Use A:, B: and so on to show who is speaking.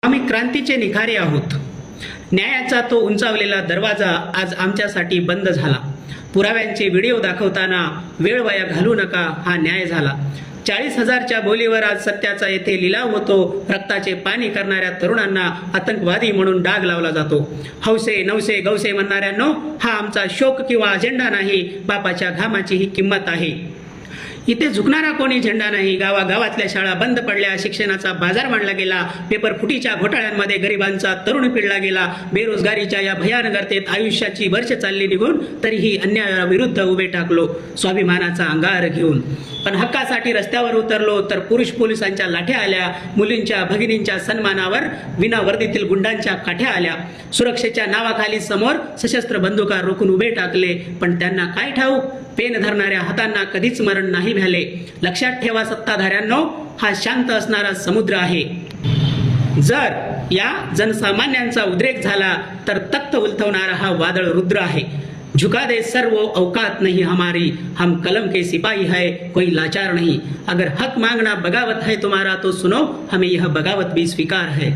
A: आम्ही क्रांतीचे निखारे आहोत। न्यायाचा तो उंचावलेला दरवाजा आज आमच्यासाठी बंद झाला। पुराव्यांचे व्हिडिओ दाखवताना वेळ वाया घालू नका, हा न्याय झाला। 40,000च्या बोलीवर आज सत्याचा येथे लिलाव होतो। रक्ताचे पाणी करणाऱ्या तरुणांना आतंकवादी म्हणून डाग लावला जातो। हौसे नवसे गौसे म्हणणाऱ्यांनो, हा आमचा शोक किंवा अजेंडा नाही, बापाच्या घामाची ही किंमत आहे। इथे झुकणारा कोणी झेंडा नाही। गावागावातल्या शाळा बंद पडल्या, शिक्षणाचा बाजार मांडला गेला, पेपर फुटीच्या घोटाळ्यांमध्ये गरिबांचा तरुण पिळला गेला। बेरोजगारीच्या या भयान गर्तेत आयुष्याची वर्ष चालली निघून, तरीही अन्यायाविरुद्ध उभे टाकलो स्वाभिमानाचा अंगार घेऊन। पण हक्कासाठी रस्त्यावर उतरलो तर पुरुष पोलिसांच्या लाठ्या आल्या। मुलींच्या भगिनींच्या सन्मानावर विना वर्दीतील गुंडांच्या काठ्या आल्या। सुरक्षेच्या नावाखाली समोर सशस्त्र बंदुका रोखून उभे टाकले, पण त्यांना काय ठाऊक, पेन धरणाऱ्या हातांना कधीच मरण नाही झाले। लक्षात ठेवा सत्ताधाऱ्यांनो, हा शांत असणारा समुद्र आहे। जर या जनसामान्यांचा उद्रेक झाला तर तख्त उलथवणारा हा वादळ रुद्र आहे। झुका दे सर वो औकात नहीं हमारी, हम कलम के सिपाही है कोई लाचार नहीं। अगर हक मांगना बगावत है तुम्हारा तो सुनो, हमें यह बगावत भी स्वीकार है।